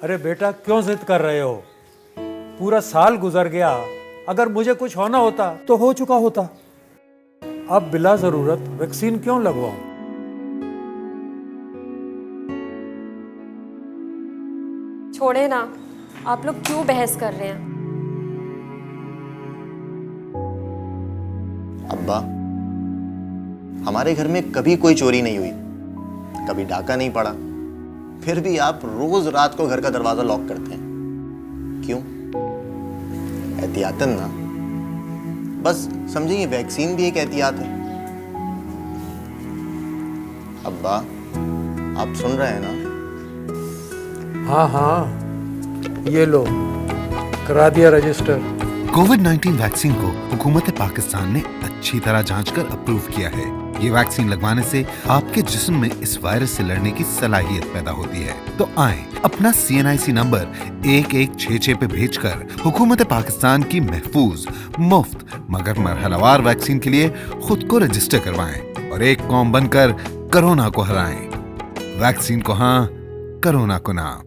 अरे बेटा क्यों जिद कर रहे हो? पूरा साल गुजर गया, अगर मुझे कुछ होना होता तो हो चुका होता। अब बिला जरूरत वैक्सीन क्यों लगवाऊं? छोड़े ना, आप लोग क्यों बहस कर रहे हैं? अब्बा, हमारे घर में कभी कोई चोरी नहीं हुई, कभी डाका नहीं पड़ा, फिर भी आप रोज रात को घर का दरवाजा लॉक करते हैं। क्यों? एहतियातन ना। बस समझिए वैक्सीन भी एक एहतियात है। अब्बा, आप सुन रहे हैं ना? हाँ हाँ, ये लो, करा दिया रजिस्टर। कोविड-19 वैक्सीन को हुकूमत पाकिस्तान ने अच्छी तरह जांचकर अप्रूव किया है। ये वैक्सीन लगवाने से आपके जिस्म में इस वायरस से लड़ने की सलाहियत पैदा होती है। तो आए अपना CNIC नंबर 1166 पे भेजकर हुकूमत पाकिस्तान की महफूज, मुफ्त मगर मरहलावार वैक्सीन के लिए खुद को रजिस्टर करवाएं और एक कौम बनकर कोरोना को हराएं। वैक्सीन को हाँ, कोरोना को ना।